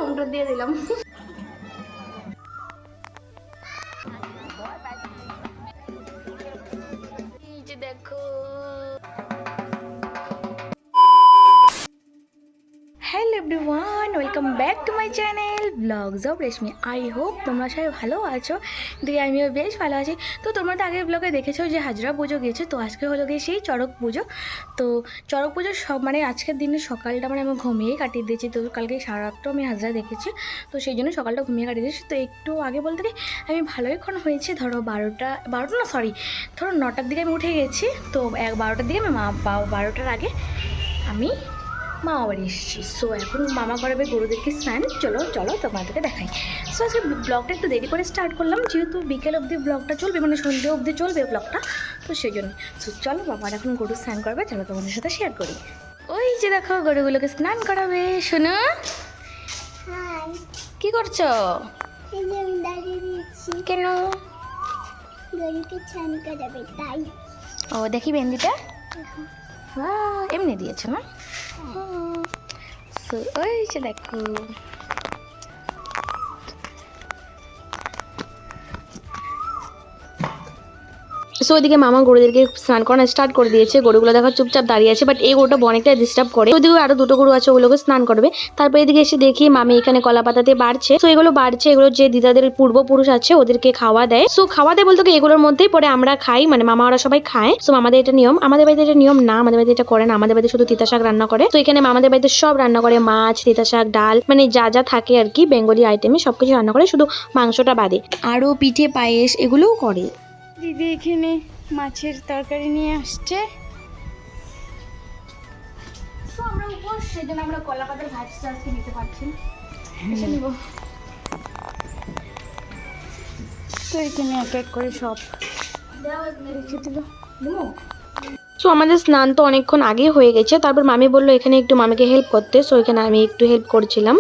Home টুর দিয়ে দিলাম। এই যে দেখো, hello everyone, welcome back to my channel blogs of Reshmi. I hope তোমরা সবাই ভালো আছো। দিয়ে আমিও বেশ ভালো আছি। তো তোমরা তো আগের ব্লগে দেখেছো যে হাজরা পুজো গিয়েছে, তো আজকে হলো গিয়ে সেই চড়ক পুজো। তো চড়ক পুজোর সব মানে আজকের দিনে সকালটা মানে আমি ঘুমিয়েই কাটিয়ে দিয়েছি। তো কালকে সারা রাতটাও আমি হাজরা দেখেছি, তো সেই জন্য সকালটা ঘুমিয়ে কাটিয়ে দিয়েছি। তো একটু আগে বলতে কি আমি ভালোইক্ষণ হয়েছে, ধরো বারোটা না সরি, ধরো 9টার দিকে আমি উঠে গেছি। তো 12টার দিকে আমি 12টার আগে আমি মামা বাড়ি এসেছি। সো এখন মামা করাবে গরুদেরকে স্নান। চলো চলো তোমাদেরকে দেখাই। সো আজকে ব্লগটা একটু দেরি করে স্টার্ট করলাম, যেহেতু বিকেল অবধি ব্লগটা চলবে, মানে সন্ধ্যে অবধি চলবে ব্লগটা, তো সেই জন্য। সো চলো বাবার এখন গরু স্নান করবে, চলো তোমাদের সাথে শেয়ার করি। ওই যে দেখো গরুগুলোকে স্নান করাবে। শোনো, কি করছো? কেন? গরুকে স্নান করাবে তাই। ও দেখি মেহেন্দিটা এমনি দিয়েছো না? সো ওই যে দেখো, সো ওইদিকে মামা গরুদেরকে স্নান করানো স্টার্ট করে দিয়েছে। গরুগুলো দেখা চুপচাপ দাঁড়িয়ে আছে, বাট এই গরুটা অনেকটা ডিস্টার্ব করে। ওইদিকে আরো দুটো গরু আছে, ওগুলোকে স্নান করবে। তারপর এদিকে এসে দেখি মামি এখানে কলা পাতাতে বাড়ছে। তো এগুলো বাড়ছে, এগুলো যে দিদাদের পূর্বপুরুষ আছে ওদেরকে খাওয়া দেয়। সো খাওয়া দেয় বলতে কি এগুলোর মধ্যেই পরে আমরা খাই, মানে মামা ওরা সবাই খায়। সো আমাদের এটা নিয়ম, আমাদের বাড়িতে এটা নিয়ম না, আমাদের বাড়িতে এটা করে না। আমাদের বাড়িতে শুধু তিতা শাক রান্না করে। তো এখানে আমাদের বাড়িতে সব রান্না করে, মাছ, তিতা শাক, ডাল, মানে যা যা থাকে আর কি বেঙ্গলি আইটেমে সবকিছু রান্না করে, শুধু মাংসটা বাদে। আরো পিঠে পায়েস এগুলোও করে। দিদি এখানে মাছের তরকারি নিয়ে আসছে। তো আমরা উপোস, সেই জন্য আমরা কলা পাতার ভাজটা আজকে নিতে পারছি না, এসে নিব। তো এখানে এক এক করে সব রেখে দিল। সো আমাদের স্নান তো অনেকক্ষণ আগেই হয়ে গেছে। তারপর মামি বললো এখানে একটু মামিকে হেল্প করতে। সো এখানে আমি একটু হেল্প করছিলাম।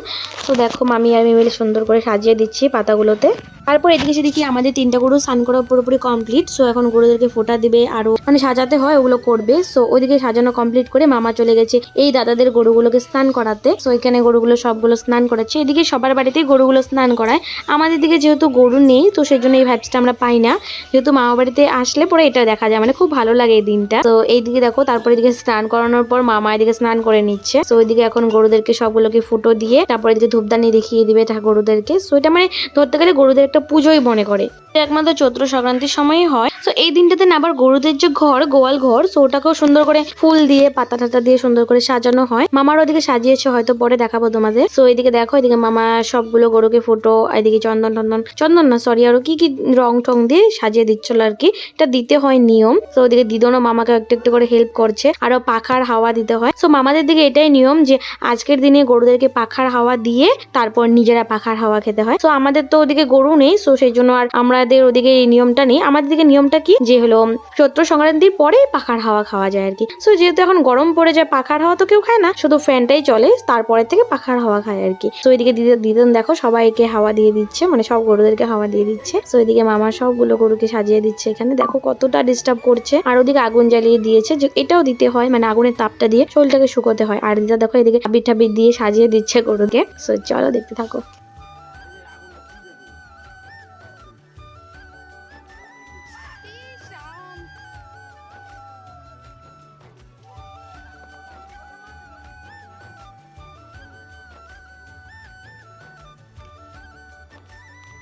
তো দেখো মামি আর আমি মিলে সুন্দর করে সাজিয়ে দিচ্ছি পাতাগুলোতে। তারপর এদিকে এসে দেখি আমাদের 3টা গরু স্নান করা পুরোপুরি কমপ্লিট। সো এখন গরুদেরকে ফোঁটা দিবে, আরো মানে সাজাতে হয়, ওগুলো করবে। সো ওইদিকে সাজানো কমপ্লিট করে মামা চলে গেছে এই দাদাদের গরুগুলোকে স্নান করাতে। সো এখানে গরুগুলো সবগুলো স্নান করাচ্ছে। এদিকে সবার বাড়িতেই গরুগুলো স্নান করায়, আমাদের দিকে যেহেতু গরু নেই তো সেই জন্য এই ভাইবসটা আমরা পাই না। যেহেতু মামা বাড়িতে আসলে পরে এটা দেখা যায়, মানে খুব ভালো লাগে এই দিনটা। তো এইদিকে দেখো, তারপর এদিকে স্নান করানোর পর মামা এদিকে স্নান করে নিচ্ছে। তো ওইদিকে এখন গরুদেরকে সবগুলোকে ফুটো দিয়ে তারপর এদিকে ধূপদানি দেখিয়ে দিবে গরুদেরকে। সো এটা মানে ধরতে গেলে গরুদের একটা পুজোই মনে করে, একমাত্র চৈত্র সংক্রান্তির সময়ই হয়। তো এই দিনটাতে না আবার গরুদের যে ঘর, গোয়াল ঘর, সো ওটাকেও সুন্দর করে ফুল দিয়ে পাতা টাতা দিয়ে সুন্দর করে সাজানো হয়। মামার ওদিকে সাজিয়েছে, হয়তো পরে দেখাবো তোমাদের। সো এদিকে দেখো, এদিকে মামা সবগুলো গরুকে ফুটো, এদিকে চন্দন না সরি, আরো কি কি রং টং দিয়ে সাজিয়ে দিচ্ছিল আর কি, এটা দিতে হয় নিয়ম। তো ওদিকে দিদনও মামাকে একটু একটু করে হেল্প করছে, আরো পাখার হাওয়া দিতে হয়। সো মামাদের দিকে এটাই নিয়ম যে আজকের দিনে গরুদেরকে পাখার হাওয়া দিয়ে তারপর নিজেরা পাখার হাওয়া খেতে হয়। তো আমাদের তো ওদিকে গরু নেই, সো সেই জন্য আর আমাদের ওদিকে এই নিয়মটা নেই। আমাদের দিকে নিয়মটা কি যে হলো চৈত্র সংক্রান্তির পরে পাখার হাওয়া খাওয়া যায় আর কি। সো যেহেতু এখন গরম পড়ে যায়, পাখার হাওয়া তো কেউ খায় না, শুধু ফ্যানটাই চলে, তারপরে থেকে পাখার হাওয়া খায় আর কি। তো এদিকে দিদন দেখো সবাইকে হাওয়া দিয়ে দিচ্ছে, মানে সব গরুদেরকে হাওয়া দিয়ে দিচ্ছে। তো এদিকে মামা সবগুলো গরুকে সাজিয়ে দিচ্ছে। এখানে দেখো কতটা ডিস্টার্ব করছে। আর ওদিকে আগুন জ্বালিয়ে দিয়েছে, যে এটাও দিতে হয়, মানে আগুনের তাপটা দিয়ে শরীরটাকে শুকোতে হয়। আর দিদা দেখো এদিকে আবির ঠাবির দিয়ে সাজিয়ে দিচ্ছে গরুকে। সো চলো দেখতে থাকো।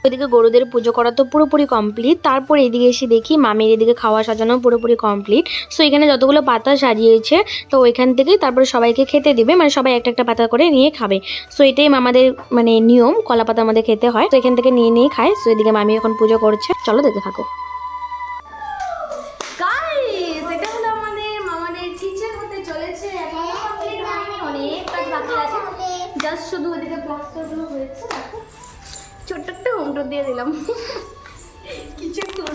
এদিকে গরুদের পুজো করা তো পুরোপুরি কমপ্লিট। তারপর এদিকে এসে দেখি মামির এদিকে খাওয়া সাজানো পুরোপুরি কমপ্লিট। সো এখানে যতগুলো পাতা সাজিয়েছে, তো ওইখান থেকেই তারপরে সবাইকে খেতে দিবে, মানে সবাই একটা একটা পাতা করে নিয়ে খাবে। সো এটাই আমাদের মানে নিয়ম, কলা পাতা আমাদের খেতে হয়। তো এখান থেকে নিয়ে নিয়ে খায়। সো এদিকে মামি এখন পুজো করছে, চলো দেখতে থাকো। এটা হলো আমাদের মামাদের কিচেন হতে চলেছে, এখনো কমপ্লিট হয়নি, অনেক কাজ বাকি আছে। জাস্ট শুধু ওদিকে প্লাস্টারগুলো হয়েছে। দেখো ছোট্ট একটা হোম টুর দিয়ে দিলাম, কিচেন টুর,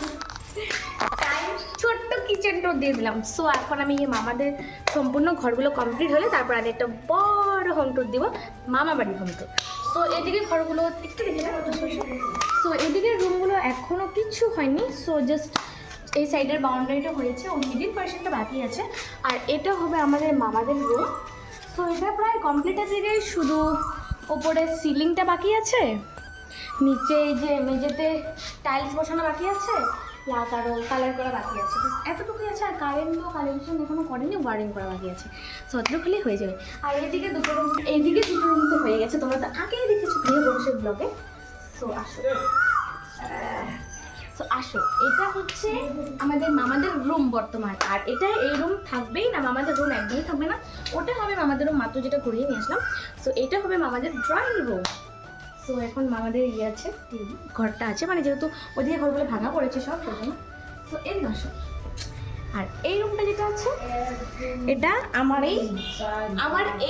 ছোট্ট কিচেন টুর দিয়ে দিলাম। সো এখন আমি মামাদের সম্পূর্ণ ঘরগুলো কমপ্লিট হলে তারপর আমি একটা বড় হোম টুর দিব, মামা বাড়ি হোম টুর। সো এদিকে ঘরগুলো একটু দেখে না, সো এদিকে রুমগুলো এখনও কিছু হয়নি। সো জাস্ট এই সাইডের বাউন্ডারিটা হয়েছে, ও মিডিল পার্সেন্টটা বাকি আছে। আর এটা হবে আমাদের মামাদের রুম। সো এটা প্রায় কমপ্লিটের দিকে, শুধু ওপরে সিলিংটা বাকি আছে, নিচে এই যে মেঝেতে টাইলস বসানো বাকি আছে, প্লাস আরও কালার করা বাকি আছে, এতটুকুই আছে। আর কারেন্টও কালেকশন এখনও করেনি, ওয়ারিং করা বাকি আছে, সো অতটুকু হলেই হয়ে যাবে। আর এইদিকে দুটো রুম, এইদিকে দুটো রুম তো হয়ে গেছে, তোমরা তো আগেই দেখেছো গৃহ প্রবেশের ব্লগে। সো আসো, এটা হচ্ছে আমাদের মামাদের রুম বর্তমান। আর এটা এই রুম থাকবেই না, মামাদের রুম একদমই থাকবে না, ওটা হবে মামাদের রুম, মাত্র যেটা ঘুরিয়ে নিয়ে আসলাম। সো এটা হবে মামাদের ড্রয়িং রুম। সো এখন মামাদের ইয়ে আছে, ঘরটা আছে, মানে যেহেতু ওদিকে ঘরগুলো ভাঙা পড়েছে সব সেজন্য। সো এই আসো, আর এই রুমটা যেটা আছে এটা আমার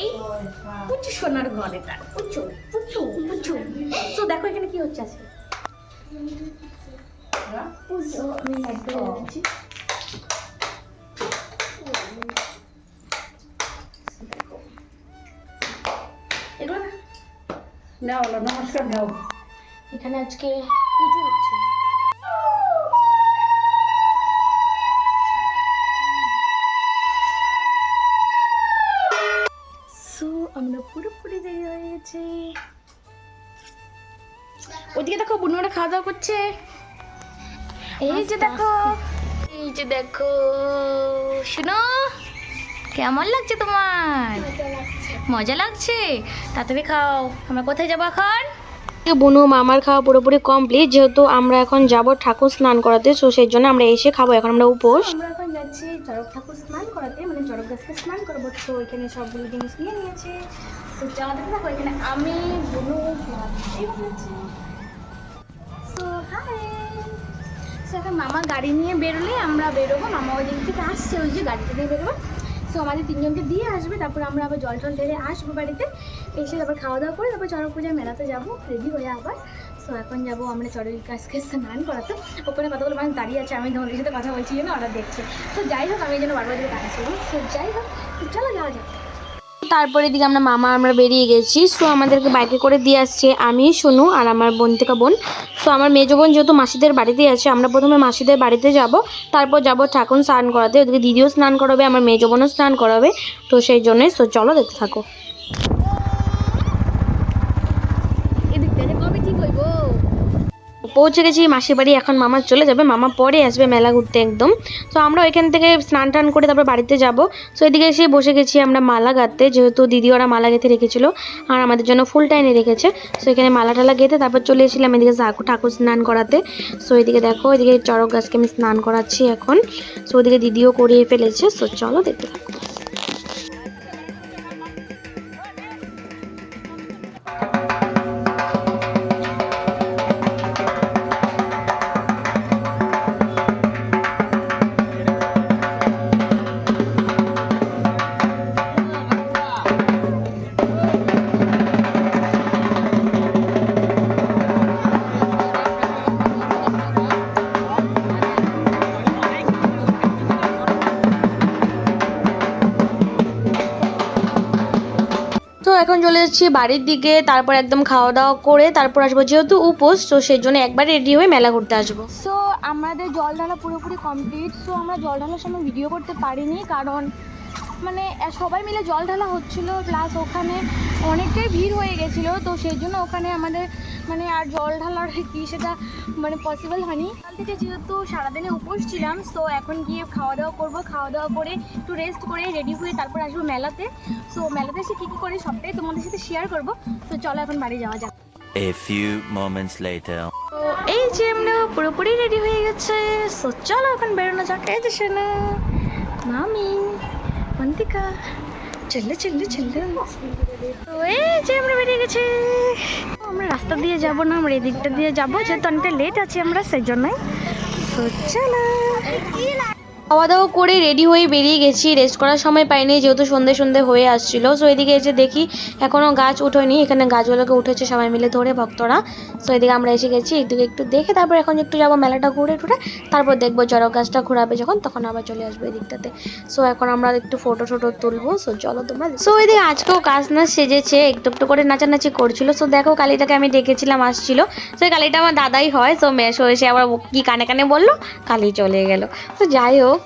এই পুচু সোনার ঘর, এটা পুচু পুচু পুচু। সো দেখো এখানে কি হচ্ছে আজকে। নমস্কার দাও। এখানে আজকে পুজো হচ্ছে। সো আমরা পুরোপুরি দেরি হয়ে গেছে। ওইদিকে দেখো বুনুরা খাওয়া দাওয়া করছে। এই যে দেখো, শুনো, কেমন লাগছে তোমার? মজা লাগছে? তাড়াতাড়ি খাও। আমরা কোথায় যাবো এখন? বুনু মামার খাওয়া পুরোপুরি কমপ্লিট, যেহেতু আমরা এখন যাব ঠাকুর স্নান করাতে, সো সেই জন্য আমরা এসে খাবো। এখন আমরা উপোস। আমরা এখন যাচ্ছি চড়ক ঠাকুর স্নান করাতে, মানে চড়ক গাছকে স্নান করবো। তো এখানে সবগুলো জিনিস নিয়ে নিয়েছে। তো চালাতে থাকো, এখানে আমি বুনু সো হাই। সো এখন মামা গাড়ি নিয়ে বেরোলে আমরা বেরোবো। মামা ওই দিক থেকে আসছে, ওই যে গাড়িটা নিয়ে বেরোবো। সো আমাদের তিনজনকে দিয়ে আসবে, তারপর আমরা আবার জল টল ঢেলে আসবো বাড়িতে, এসে তারপর খাওয়া দাওয়া করে তারপর চড়ক পূজায় মেলাতে যাবো রেডি হয়ে আবার। সো এখন যাবো আমরা চড়ক গাছকে স্নান করাতে। ওখানে কতগুলো মানুষ দাঁড়িয়ে আছে, আমি তোমাদের সাথে কথা বলছি যেন ওরা দেখছে। সো যাই হোক, আমি যেন বারবার দিকে তাকাচ্ছিলাম। সো যাই হোক, চলো যাওয়া যাক। তারপরে দিকে আমরা বেরিয়ে গেছি। সো আমাদেরকে বাইকে করে দিয়ে আসছে আমি, সোনু আর আমার বোন থেকে বোন। সো আমার মেজো বোন যেহেতু মাসিদের বাড়িতেই আছে, আমরা প্রথমে মাসিদের বাড়িতে যাব, তারপর যাব ঠাকুর স্নান করাতে। ওদিকে দিদিও স্নান করাবে, আমার মেজো বোনও স্নান করাবে, তো সেই জন্যই। সো চলো দেখতে থাকো। পৌঁছে গেছি মাসির বাড়ি। এখন মামা চলে যাবে, মামা পরে আসবে মেলা ঘুরতে একদম। তো আমরা ওইখান থেকে স্নান টান করে তারপর বাড়িতে যাব। সো এদিকে এসে বসে গেছি আমরা মালা গাঁথতে, যেহেতু দিদি ওরা মালা গেঁথে রেখেছিল আর আমাদের জন্য ফুলটা এনে রেখেছে। সো এখানে মালা টালা গেঁথে তারপর চলে এসেছিলাম এদিকে ঠাকুর স্নান করাতে। সো এদিকে দেখো, এদিকে চড়ক গাছকে আমি স্নান করাচ্ছি এখন। সো ওদিকে দিদিও করিয়ে ফেলেছে। সো চলো দেখতে থাকো। এখন চলে যাচ্ছি বাড়ির দিকে, তারপর একদম খাওয়া দাওয়া করে তারপর আসবো, যেহেতু উপোস, তো সেই জন্য একবার রেডি হয়ে মেলা ঘুরতে আসবো। সো আমাদের জল ঢালা পুরোপুরি কমপ্লিট। সো আমরা জল ঢালার সময় ভিডিও করতে পারিনি, কারণ মানে সবাই মিলে জল ঢালা হচ্ছিল, প্লাস ওখানে অনেকটাই ভিড় হয়ে গেছিলো, তো সেই জন্য ওখানে আমাদের মানে আর জল ঢালার কি সেটা মানে পসিবল হয়নি। কাল থেকে যেহেতু সারাদিনে উপোস ছিলাম, সো এখন গিয়ে খাওয়া দাওয়া করবো, খাওয়া দাওয়া করে একটু রেস্ট করে রেডি হয়ে তারপর আসবো মেলাতে। সো মেলাতে এসে কী কী করি সবটাই তোমাদের সাথে শেয়ার করবো। তো চলো এখন বাড়ি যাওয়া যাক। A few moments later. তো এই যে আমরা পুরোপুরি রেডি হয়ে গেছে। সো চলো এখন বেরোনো যাক। এই যে শোনো মামি মন্তিকা, চলে তো এই যে আমরা বেরিয়ে গেছি। আমরা রাস্তা দিয়ে যাব না, আমরা এই দিকটা দিয়ে যাবো, যেহেতু অনেকটা লেট আছি আমরা, সেই জন্যই। তো চলো। খাওয়া দাওয়া করে রেডি হয়ে বেরিয়ে গেছি। রেস্ট করার সময় পাইনি, যেহেতু সন্ধে হয়ে আসছিল। সো এদিকে এসে দেখি এখনও গাছ উঠোয়নি, এখানে গাছগুলোকে উঠেছে সবাই মিলে ধরে ভক্তরা। সো এদিকে আমরা এসে গেছি, এদিকে একটু দেখে তারপর এখন একটু যাবো মেলাটা ঘুরে টুরে, তারপর দেখবো চড়ক গাছটা ঘোরাবে যখন, তখন আবার চলে আসবো এই দিকটাতে। সো এখন আমরা একটু ফটো তুলবো। সো চলো তোমরা। সো এদিকে আজকেও কাজ না সেজেছে, একটু একটু করে নাচানাচি করছিল। সো দেখো কালীটাকে আমি ডেকেছিলাম, আসছিল। সো কালীটা আমার দাদাই হয়। সো মেশো এসে আবার কি কানে কানে বললো, কালী চলে গেল। তো যাই হোক।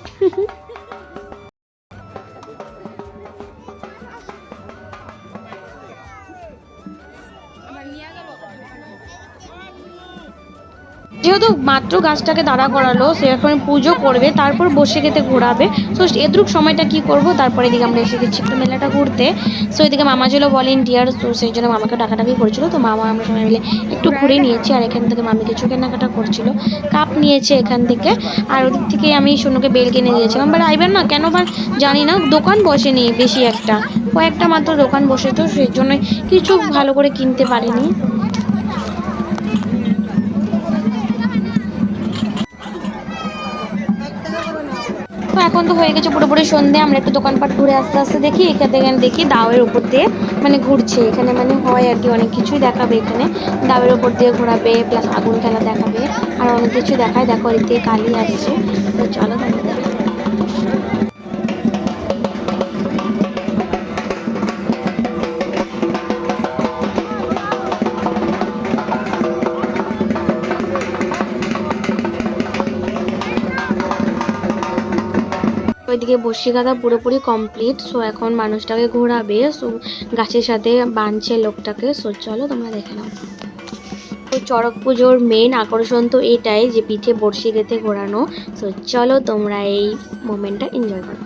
যেহেতু মাত্র গাছটাকে দাঁড়া করালো, সে এখন পুজো করবে, তারপর বসে খেতে ঘোরাবে। সো এদ্রুক সময়টা কি করব, তারপরে এদিকে আমরা এসে গেছি একটু মেলাটা ঘুরতে। সো এদিকে মামা ছিল ভলেন্টিয়ার, তো সেই জন্য মামাকে ডাকাডাকি করছিল। তো মামা আমরা সবাই মিলে একটু ঘুরে নিয়েছি, আর এখান থেকে মামি কিছু কেনাকাটা করছিল, কাপ নিয়েছে এখান থেকে। আর ওদিক থেকে আমি সোনুকে বেল কিনে দিয়েছিলাম, বাট আইবার না কেন বা জানি না দোকান বসেনি বেশি একটা, কয়েকটা মাত্র দোকান বসে, তো সেই জন্য কিছু ভালো করে কিনতে পারিনি। তো এখন তো হয়ে গেছে পুরোপুরি সন্ধে, আমরা একটু দোকানপাট ঘুরে আস্তে আস্তে দেখি। এখানে দেখি দাওয়ের উপর দিয়ে মানে ঘুরছে, এখানে মানে হয় আর কি, অনেক কিছুই দেখাবে এখানে। দাওয়ের উপর দিয়ে ঘোরাবে, প্লাস আগুন খেলা দেখাবে, আর অনেক কিছু দেখায়। দেখো ওদিক দিয়ে কালি আসছে, তো চলো তাহলে দেখো। ওইদিকে বসি কাঁথা পুরোপুরি কমপ্লিট। সো এখন মানুষটাকে ঘোরাবে, সো গাছের সাথে বাঁধছে লোকটাকে। সো চলো তোমরা দেখে নাও। তো চড়ক পুজোর মেন আকর্ষণ তো এটাই যে পিঠে বড়শি গেঁথে ঘোরানো। সো চলো তোমরা এই মোমেন্টটা এনজয় করো।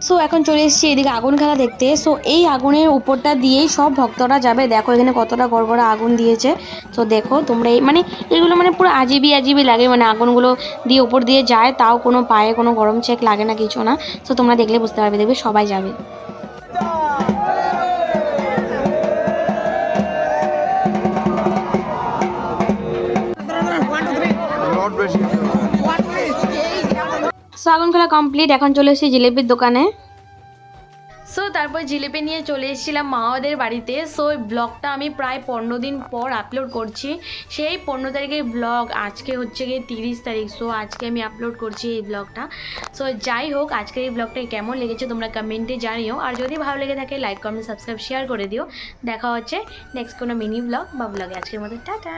সো এখন চলে এসেছি এদিকে আগুন খেলা দেখতে। সো এই আগুনের উপরটা দিয়েই সব ভক্তরা যাবে। দেখো এখানে কতটা গড়গড়া আগুন দিয়েছে। তো দেখো তোমরা এই মানে এগুলো মানে পুরো আজিবি আজিবি লাগে, মানে আগুনগুলো দিয়ে উপর দিয়ে যায়, তাও কোনো পায়ে কোনো গরম চেক লাগে না, কিছু না। সো তোমরা দেখলে বুঝতে পারবে, দেখবে সবাই যাবে। সো আগুন খেলা কমপ্লিট, এখন চলে এসেছি জিলিপির দোকানে। সো তারপর জিলিপি নিয়ে চলে এসেছিলাম মামাদের বাড়িতে। সো এই ব্লগটা আমি প্রায় 15 দিন পর আপলোড করছি। সেই 15 তারিখের ব্লগ, আজকে হচ্ছে গিয়ে 30 তারিখ। সো আজকে আমি আপলোড করছি এই ব্লগটা। সো যাই হোক, আজকের এই ব্লগটা কেমন লেগেছে তোমরা কমেন্টে জানিও, আর যদি ভালো লেগে থাকে লাইক কমেন্ট সাবস্ক্রাইব শেয়ার করে দিও। দেখা হচ্ছে নেক্সট কোনো মিনি ব্লগ বা ব্লগে। আজকের মতো টাটা।